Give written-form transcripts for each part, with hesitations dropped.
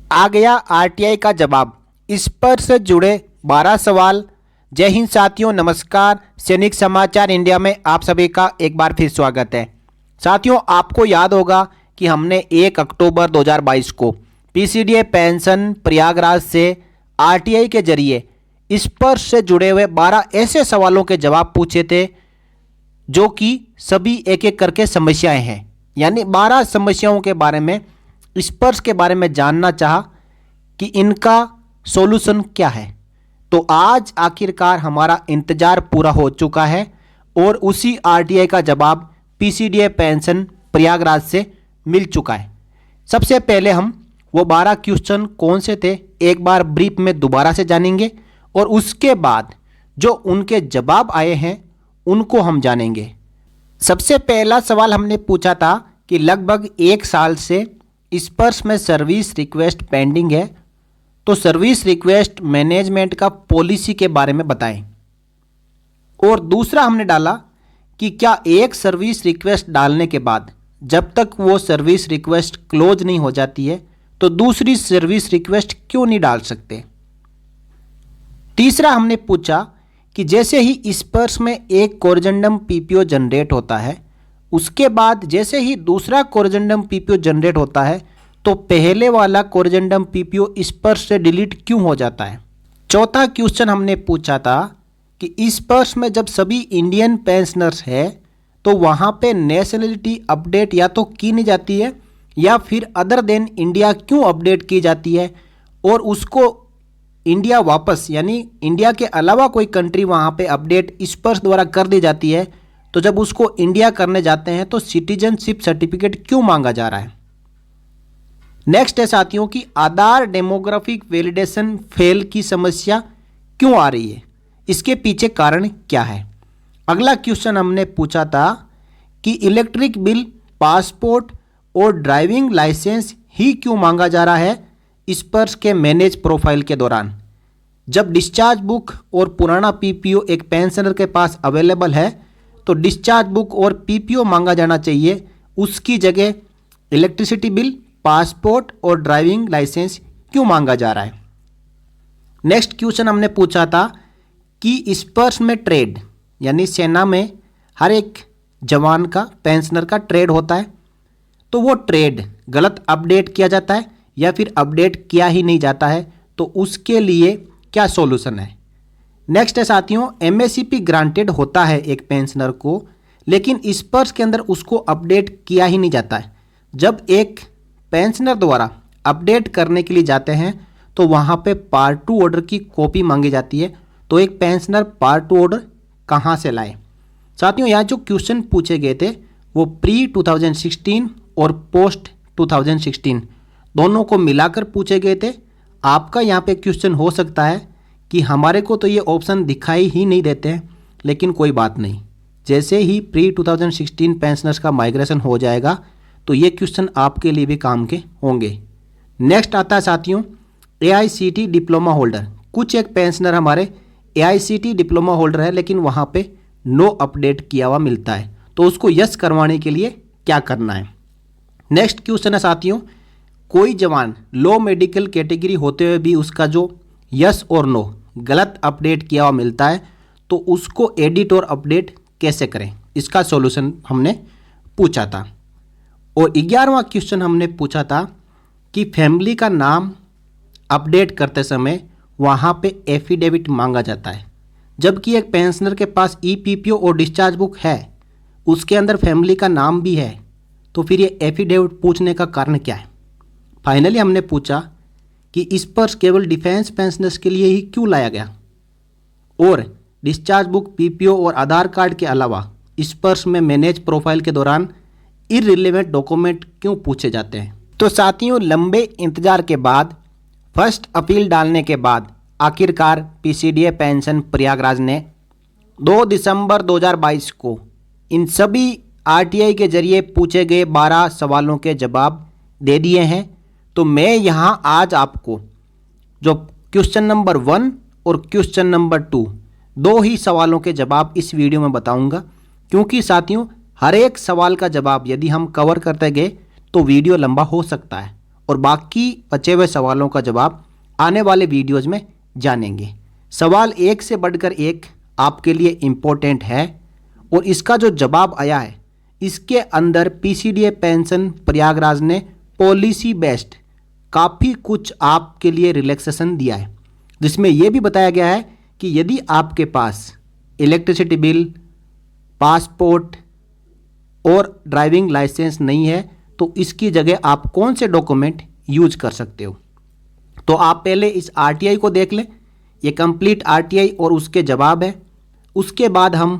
आ गया आरटीआई का जवाब। इस पर से जुड़े 12 सवाल। जय हिंद साथियों, नमस्कार। सैनिक समाचार इंडिया में आप सभी का एक बार फिर स्वागत है। साथियों, आपको याद होगा कि हमने 1 अक्टूबर 2022 को पीसीडीए पेंशन प्रयागराज से आरटीआई के जरिए इस पर से जुड़े हुए 12 ऐसे सवालों के जवाब पूछे थे जो कि सभी एक एक करके समस्याएं हैं। यानी 12 समस्याओं के बारे में, स्पर्श के बारे में जानना चाहा कि इनका सॉल्यूशन क्या है। तो आज आखिरकार हमारा इंतजार पूरा हो चुका है और उसी आरटीआई का जवाब पीसीडीए पेंशन प्रयागराज से मिल चुका है। सबसे पहले हम वो 12 क्वेश्चन कौन से थे एक बार ब्रीफ में दोबारा से जानेंगे और उसके बाद जो उनके जवाब आए हैं उनको हम जानेंगे। सबसे पहला सवाल हमने पूछा था कि लगभग 1 साल से स्पर्श में सर्विस रिक्वेस्ट पेंडिंग है, तो सर्विस रिक्वेस्ट मैनेजमेंट का पॉलिसी के बारे में बताएं। और दूसरा हमने डाला कि क्या एक सर्विस रिक्वेस्ट डालने के बाद जब तक वो सर्विस रिक्वेस्ट क्लोज नहीं हो जाती है तो दूसरी सर्विस रिक्वेस्ट क्यों नहीं डाल सकते। तीसरा हमने पूछा कि जैसे ही स्पर्श में एक कोरिजेंडम पीपीओ जनरेट होता है, उसके बाद जैसे ही दूसरा कोरिजेंडम पीपीओ जनरेट होता है तो पहले वाला कोरिजेंडम पीपीओ स्पर्श से डिलीट क्यों हो जाता है। चौथा क्वेश्चन हमने पूछा था कि स्पर्श में जब सभी इंडियन पेंशनर्स है तो वहाँ पे नेशनलिटी अपडेट या तो की नहीं जाती है या फिर अदर देन इंडिया क्यों अपडेट की जाती है और उसको इंडिया वापस, यानी इंडिया के अलावा कोई कंट्री वहाँ पे अपडेट स्पर्श द्वारा कर दी जाती है, तो जब उसको इंडिया करने जाते हैं तो सिटीजनशिप सर्टिफिकेट क्यों मांगा जा रहा है। नेक्स्ट है साथियों कि आधार डेमोग्राफिक वैलिडेशन फेल की समस्या क्यों आ रही है, इसके पीछे कारण क्या है। अगला क्वेश्चन हमने पूछा था कि इलेक्ट्रिक बिल, पासपोर्ट और ड्राइविंग लाइसेंस ही क्यों मांगा जा रहा है स्पर्श के मैनेज प्रोफाइल के दौरान। जब डिस्चार्ज बुक और पुराना पीपीओ एक पेंशनर के पास अवेलेबल है तो डिस्चार्ज बुक और पीपीओ मांगा जाना चाहिए, उसकी जगह इलेक्ट्रिसिटी बिल, पासपोर्ट और ड्राइविंग लाइसेंस क्यों मांगा जा रहा है। नेक्स्ट क्वेश्चन हमने पूछा था कि स्पर्श में ट्रेड, यानी सेना में हर एक जवान का, पेंशनर का ट्रेड होता है, तो वो ट्रेड गलत अपडेट किया जाता है या फिर अपडेट किया ही नहीं जाता है, तो उसके लिए क्या सॉल्यूशन है। नेक्स्ट है साथियों, एमएससीपी ग्रांटेड होता है एक पेंशनर को, लेकिन स्पर्श के अंदर उसको अपडेट किया ही नहीं जाता है। जब एक पेंशनर द्वारा अपडेट करने के लिए जाते हैं तो वहाँ पे पार्ट 2 ऑर्डर की कॉपी मांगी जाती है, तो एक पेंशनर पार्ट 2 ऑर्डर कहाँ से लाए। साथियों, यहाँ जो क्वेश्चन पूछे गए थे वो प्री 2016 और पोस्ट 2016 दोनों को मिलाकर पूछे गए थे। आपका यहाँ पे क्वेश्चन हो सकता है कि हमारे को तो ये ऑप्शन दिखाई ही नहीं देते हैं, लेकिन कोई बात नहीं, जैसे ही प्री 2016 पेंशनर्स का माइग्रेशन हो जाएगा तो ये क्वेश्चन आपके लिए भी काम के होंगे। नेक्स्ट आता है साथियों एआईसीटी डिप्लोमा होल्डर। कुछ एक पेंशनर हमारे एआईसीटी डिप्लोमा होल्डर है लेकिन वहाँ पे नो अपडेट किया हुआ मिलता है, तो उसको यस करवाने के लिए क्या करना है। नेक्स्ट क्वेश्चन है साथियों, कोई जवान लो मेडिकल कैटेगरी होते हुए भी उसका जो यस और नो गलत अपडेट किया हुआ मिलता है, तो उसको एडिट और अपडेट कैसे करें, इसका सॉल्यूशन हमने पूछा था। और 11वां क्वेश्चन हमने पूछा था कि फैमिली का नाम अपडेट करते समय वहाँ पे एफिडेविट मांगा जाता है, जबकि एक पेंशनर के पास ईपीपीओ और डिस्चार्ज बुक है, उसके अंदर फैमिली का नाम भी है, तो फिर ये एफिडेविट पूछने का कारण क्या है। फाइनली हमने पूछा कि स्पर्श केवल डिफेंस पेंशनर्स के लिए ही क्यों लाया गया और डिस्चार्ज बुक, पीपीओ और आधार कार्ड के अलावा स्पर्श में मैनेज प्रोफाइल के दौरान इररिलेवेंट डॉक्यूमेंट क्यों पूछे जाते हैं। तो साथियों, लंबे इंतजार के बाद, फर्स्ट अपील डालने के बाद आखिरकार पीसीडीए पेंशन प्रयागराज ने 2 दिसंबर 2022 को इन सभी आरटीआई के जरिए पूछे गए 12 सवालों के जवाब दे दिए हैं। तो मैं यहाँ आज आपको जो क्वेश्चन नंबर 1 और क्वेश्चन नंबर 2 दो ही सवालों के जवाब इस वीडियो में बताऊंगा, क्योंकि साथियों हर एक सवाल का जवाब यदि हम कवर करते गए तो वीडियो लंबा हो सकता है और बाकी बचे हुए सवालों का जवाब आने वाले वीडियोज़ में जानेंगे। सवाल एक से बढ़कर एक आपके लिए इम्पोर्टेंट है और इसका जो जवाब आया है इसके अंदर पीसीडीए पेंशन प्रयागराज ने पॉलिसी बेस्ड काफ़ी कुछ आपके लिए रिलैक्सेशन दिया है, जिसमें यह भी बताया गया है कि यदि आपके पास इलेक्ट्रिसिटी बिल, पासपोर्ट और ड्राइविंग लाइसेंस नहीं है तो इसकी जगह आप कौन से डॉक्यूमेंट यूज कर सकते हो। तो आप पहले इस आरटीआई को देख लें, ये कंप्लीट आरटीआई और उसके जवाब है। उसके बाद हम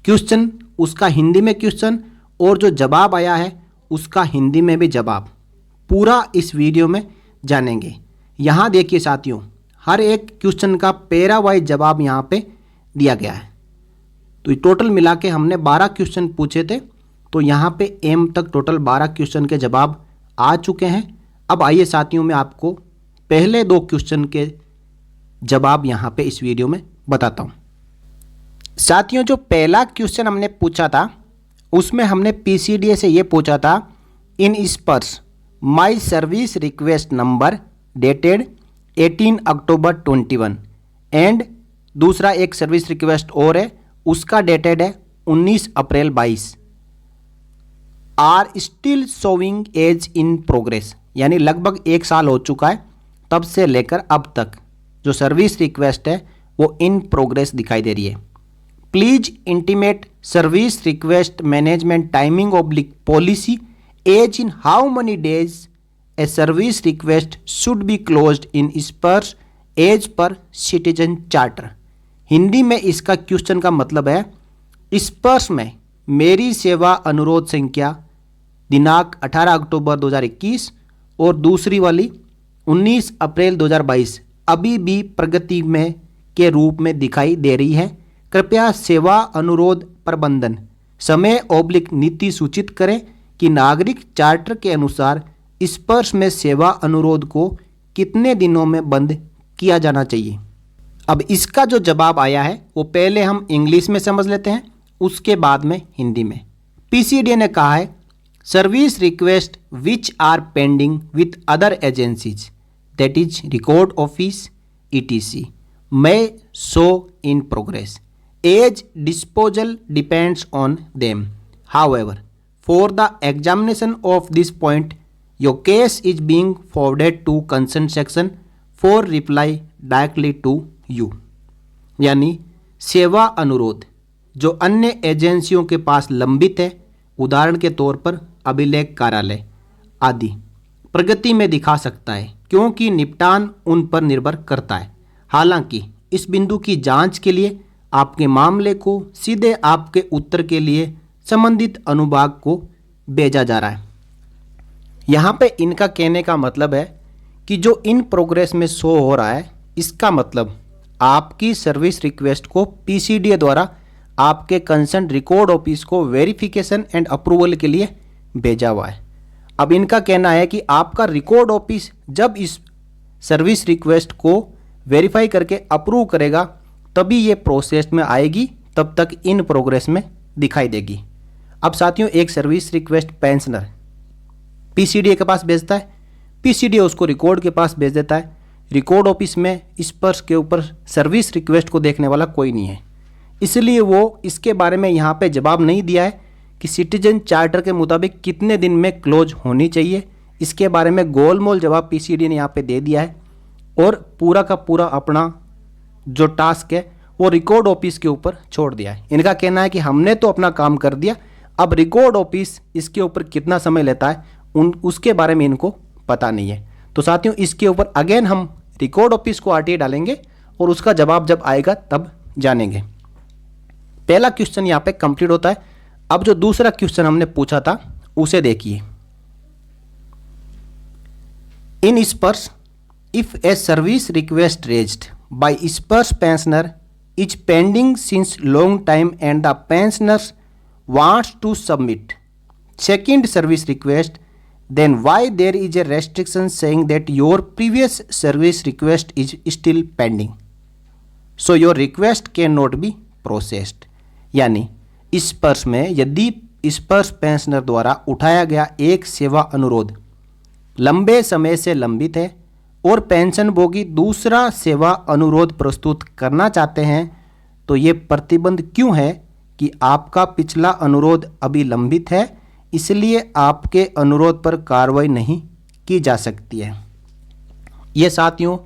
क्वेश्चन, उसका हिंदी में क्वेश्चन और जो जवाब आया है उसका हिंदी में भी जवाब पूरा इस वीडियो में जानेंगे। यहाँ देखिए साथियों, हर एक क्वेश्चन का पैरा वाइज जवाब यहाँ पे दिया गया है। तो टोटल मिला के हमने 12 क्वेश्चन पूछे थे, तो यहाँ पे एम तक टोटल 12 क्वेश्चन के जवाब आ चुके हैं। अब आइए साथियों, मैं आपको पहले 2 क्वेश्चन के जवाब यहाँ पे इस वीडियो में बताता हूँ। साथियों, जो पहला क्वेश्चन हमने पूछा था उसमें हमने पीसीडीए से ये पूछा था, in spurs my service request number dated 18 October 21 and दूसरा एक सर्विस रिक्वेस्ट और है, उसका डेटेड है 19 April 22 are still showing as in progress, यानी लगभग 1 साल हो चुका है तब से लेकर अब तक जो सर्विस रिक्वेस्ट है वो इन प्रोग्रेस दिखाई दे रही है। Please intimate service request management timing oblique policy as in how many days a service request should be closed in spurs as per citizen charter. Hindi में इसका क्वेश्चन का मतलब है, स्पर्श में मेरी सेवा अनुरोध संख्या दिनांक 18 अक्टूबर 2021 और दूसरी वाली 19 अप्रैल 2022 अभी भी प्रगति में के रूप में दिखाई दे रही है। कृपया सेवा अनुरोध प्रबंधन समय ऑब्लिक नीति सूचित करें कि नागरिक चार्टर के अनुसार स्पर्श में सेवा अनुरोध को कितने दिनों में बंद किया जाना चाहिए। अब इसका जो जवाब आया है वो पहले हम इंग्लिश में समझ लेते हैं, उसके बाद में हिंदी में। पीसीडीए ने कहा है, service request which are pending with other agencies that is record office etc may show in progress. Age disposal depends on them. However, for the examination of this point, your case is being forwarded to consent section for reply directly to you. यानी सेवा अनुरोध जो अन्य एजेंसियों के पास लंबित है, उदाहरण के तौर पर अभिलेख कार्यालय आदि, प्रगति में दिखा सकता है क्योंकि निपटान उन पर निर्भर करता है। हालांकि इस बिंदु की जांच के लिए आपके मामले को सीधे आपके उत्तर के लिए संबंधित अनुभाग को भेजा जा रहा है। यहाँ पे इनका कहने का मतलब है कि जो इन प्रोग्रेस में शो हो रहा है इसका मतलब आपकी सर्विस रिक्वेस्ट को पीसीडीए द्वारा आपके कंसर्न रिकॉर्ड ऑफिस को वेरिफिकेशन एंड अप्रूवल के लिए भेजा हुआ है। अब इनका कहना है कि आपका रिकॉर्ड ऑफिस जब इस सर्विस रिक्वेस्ट को वेरीफाई करके अप्रूव करेगा तभी ये प्रोसेस में आएगी, तब तक इन प्रोग्रेस में दिखाई देगी। अब साथियों, एक सर्विस रिक्वेस्ट पेंशनर पीसीडीए के पास भेजता है, पीसीडीए उसको रिकॉर्ड के पास भेज देता है। रिकॉर्ड ऑफिस में स्पर्श के ऊपर सर्विस रिक्वेस्ट को देखने वाला कोई नहीं है, इसलिए वो इसके बारे में यहाँ पे जवाब नहीं दिया है कि सिटीजन चार्टर के मुताबिक कितने दिन में क्लोज होनी चाहिए। इसके बारे में गोलमोल जवाब पीसीडीए ने यहाँ पे दे दिया है और पूरा का पूरा अपना जो टास्क है वो रिकॉर्ड ऑफिस के ऊपर छोड़ दिया है। इनका कहना है कि हमने तो अपना काम कर दिया, अब रिकॉर्ड ऑफिस इसके ऊपर कितना समय लेता है उसके बारे में इनको पता नहीं है। तो साथियों, इसके ऊपर अगेन हम रिकॉर्ड ऑफिस को आरटीआई डालेंगे और उसका जवाब जब आएगा तब जानेंगे। पहला क्वेश्चन यहाँ पे कंप्लीट होता है। अब जो दूसरा क्वेश्चन हमने पूछा था उसे देखिए। इन स्पर्श if a service request raised by spurs pensioner is pending since long time and the pensioner wants to submit second service request, then why there is a restriction saying that your previous service request is still pending, so your request cannot be processed। यानी स्पर्श में यदि स्पर्श pensioner द्वारा उठाया गया एक सेवा अनुरोध लंबे समय से लंबित है और पेंशनभोगी दूसरा सेवा अनुरोध प्रस्तुत करना चाहते हैं, तो ये प्रतिबंध क्यों है कि आपका पिछला अनुरोध अभी लंबित है, इसलिए आपके अनुरोध पर कार्रवाई नहीं की जा सकती है। ये साथियों,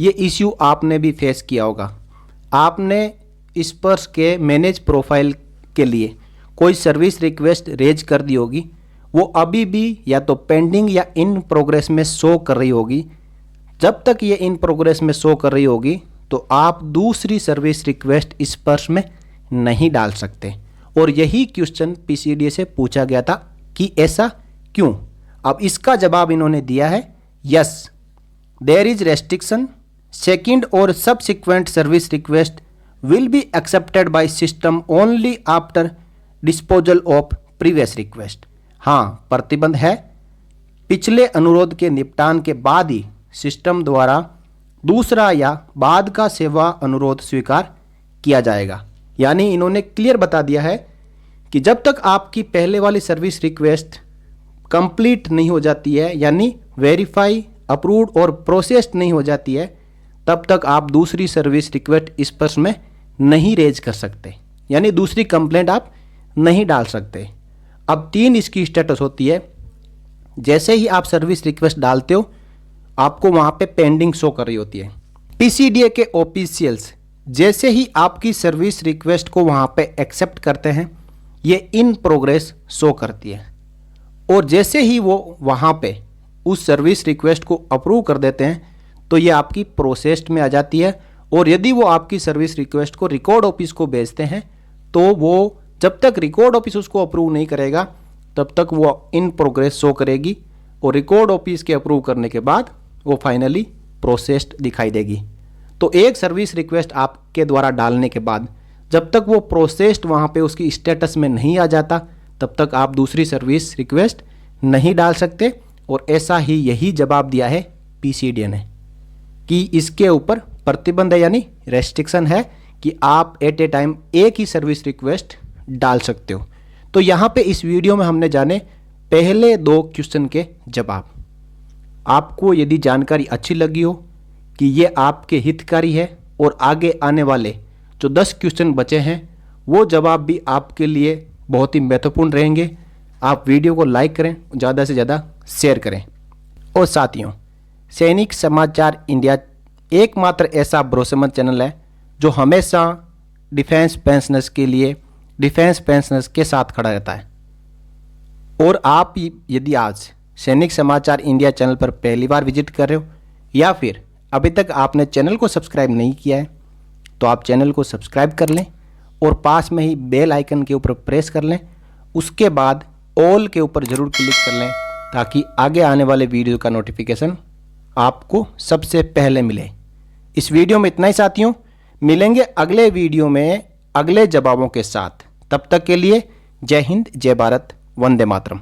ये इश्यू आपने भी फेस किया होगा। आपने स्पर्श के मैनेज प्रोफाइल के लिए कोई सर्विस रिक्वेस्ट रेज कर दी होगी, वो अभी भी या तो पेंडिंग या इन प्रोग्रेस में शो कर रही होगी। जब तक ये इन प्रोग्रेस में शो कर रही होगी तो आप दूसरी सर्विस रिक्वेस्ट स्पर्श में नहीं डाल सकते। और यही क्वेश्चन पीसीडीए से पूछा गया था कि ऐसा क्यों। अब इसका जवाब इन्होंने दिया है, yes there is restriction, second और subsequent service request will be accepted by system only after disposal of previous request. हाँ, प्रतिबंध है, पिछले अनुरोध के निपटान के बाद ही सिस्टम द्वारा दूसरा या बाद का सेवा अनुरोध स्वीकार किया जाएगा। यानी इन्होंने क्लियर बता दिया है कि जब तक आपकी पहले वाली सर्विस रिक्वेस्ट कंप्लीट नहीं हो जाती है, यानी वेरीफाई, अप्रूव्ड और प्रोसेस्ड नहीं हो जाती है, तब तक आप दूसरी सर्विस रिक्वेस्ट स्पर्श में नहीं रेज कर सकते, यानी दूसरी कंप्लेंट आप नहीं डाल सकते। अब 3 इसकी स्टेटस होती है। जैसे ही आप सर्विस रिक्वेस्ट डालते हो, आपको वहाँ पे पेंडिंग शो कर रही होती है। पीसीडीए के ऑफिशियल्स जैसे ही आपकी सर्विस रिक्वेस्ट को वहाँ पे एक्सेप्ट करते हैं, ये इन प्रोग्रेस शो करती है। और जैसे ही वो वहाँ पे उस सर्विस रिक्वेस्ट को अप्रूव कर देते हैं, तो ये आपकी प्रोसेस्ड में आ जाती है। और यदि वो आपकी सर्विस रिक्वेस्ट को रिकॉर्ड ऑफिस को भेजते हैं, तो वो जब तक रिकॉर्ड ऑफिस उसको अप्रूव नहीं करेगा, तब तक वो इन प्रोग्रेस शो करेगी। और रिकॉर्ड ऑफिस के अप्रूव करने के बाद वो फाइनली प्रोसेस्ड दिखाई देगी। तो एक सर्विस रिक्वेस्ट आपके द्वारा डालने के बाद जब तक वो प्रोसेस्ड वहाँ पे उसकी स्टेटस में नहीं आ जाता, तब तक आप दूसरी सर्विस रिक्वेस्ट नहीं डाल सकते। और ऐसा ही यही जवाब दिया है पीसीडीए ने कि इसके ऊपर प्रतिबंध है, यानी रेस्ट्रिक्शन है कि आप एट ए टाइम एक ही सर्विस रिक्वेस्ट डाल सकते हो। तो यहाँ पे इस वीडियो में हमने जाने पहले 2 क्वेश्चन के जवाब। आपको यदि जानकारी अच्छी लगी हो कि ये आपके हितकारी है और आगे आने वाले जो 10 क्वेश्चन बचे हैं वो जवाब भी आपके लिए बहुत ही महत्वपूर्ण रहेंगे, आप वीडियो को लाइक करें, ज़्यादा से ज़्यादा शेयर करें। और साथियों, सैनिक समाचार इंडिया एकमात्र ऐसा भरोसेमंद चैनल है जो हमेशा डिफेंस पेंशनर्स के लिए, डिफेंस पेंशनर्स के साथ खड़ा रहता है। और आप यदि आज सैनिक समाचार इंडिया चैनल पर पहली बार विजिट कर रहे हो या फिर अभी तक आपने चैनल को सब्सक्राइब नहीं किया है, तो आप चैनल को सब्सक्राइब कर लें और पास में ही बेल आइकन के ऊपर प्रेस कर लें। उसके बाद ऑल के ऊपर ज़रूर क्लिक कर लें ताकि आगे आने वाले वीडियो का नोटिफिकेशन आपको सबसे पहले मिले। इस वीडियो में इतना ही साथियों, मिलेंगे अगले वीडियो में अगले जवाबों के साथ। तब तक के लिए जय हिंद, जय भारत, वंदे मातरम।